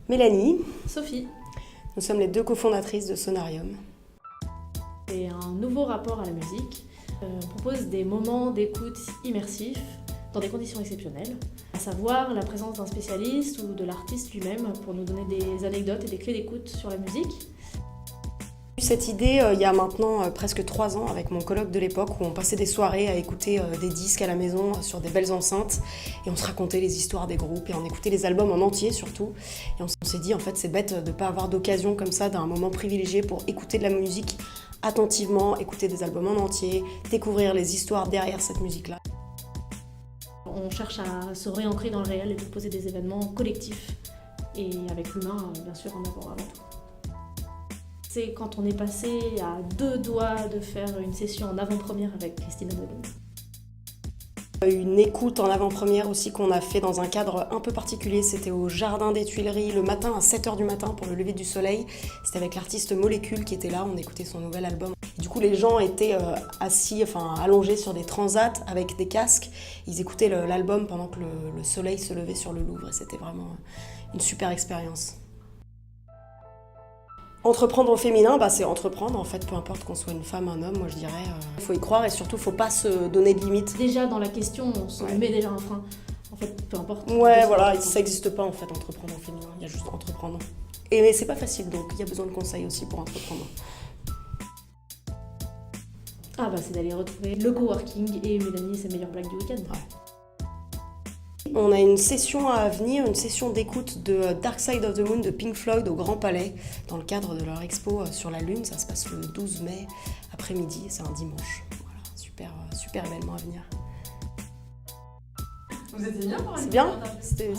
Mélanie, Sophie. nous sommes les deux cofondatrices de Sonarium. C'est un nouveau rapport à la musique. On propose des moments d'écoute immersifs dans des conditions exceptionnelles, à savoir la présence d'un spécialiste ou de l'artiste lui-même pour nous donner des anecdotes et des clés d'écoute sur la musique. Cette idée, il y a maintenant presque 3 ans, avec mon coloc de l'époque, où on passait des soirées à écouter des disques à la maison sur des belles enceintes, et on se racontait les histoires des groupes, et on écoutait les albums en entier surtout. Et on s'est dit, en fait, c'est bête de ne pas avoir d'occasion comme ça, d'un moment privilégié pour écouter de la musique attentivement, écouter des albums en entier, découvrir les histoires derrière cette musique-là. On cherche à se réancrer dans le réel et proposer des événements collectifs, et avec l'humain, bien sûr, en avant tout. C'est quand on est passé à 2 doigts de faire une session en avant-première avec Christine Amadou. Une écoute en avant-première aussi qu'on a fait dans un cadre un peu particulier, c'était au Jardin des Tuileries le matin à 7h du matin pour le lever du soleil. C'était avec l'artiste Molécule qui était là, on écoutait son nouvel album. Et du coup les gens étaient allongés sur des transats avec des casques. Ils écoutaient l'album pendant que le soleil se levait sur le Louvre et c'était vraiment une super expérience. Entreprendre au féminin, c'est entreprendre en fait, peu importe qu'on soit une femme, un homme, moi je dirais. Il faut y croire et surtout il ne faut pas se donner de limites. Déjà dans la question, on se met déjà un frein. En fait, peu importe. Ouais, voilà, ça n'existe pas en fait, entreprendre au féminin, il y a juste entreprendre. Et c'est pas facile donc, il y a besoin de conseils aussi pour entreprendre. C'est d'aller retrouver le coworking et Mélanie et ses meilleures blagues du week-end. Ouais. On a une session à venir, une session d'écoute de Dark Side of the Moon de Pink Floyd au Grand Palais, dans le cadre de leur expo sur la Lune. Ça se passe le 12 mai après-midi, c'est un dimanche. Voilà, super événement à venir. Vous étiez bien pour C'est bien, c'était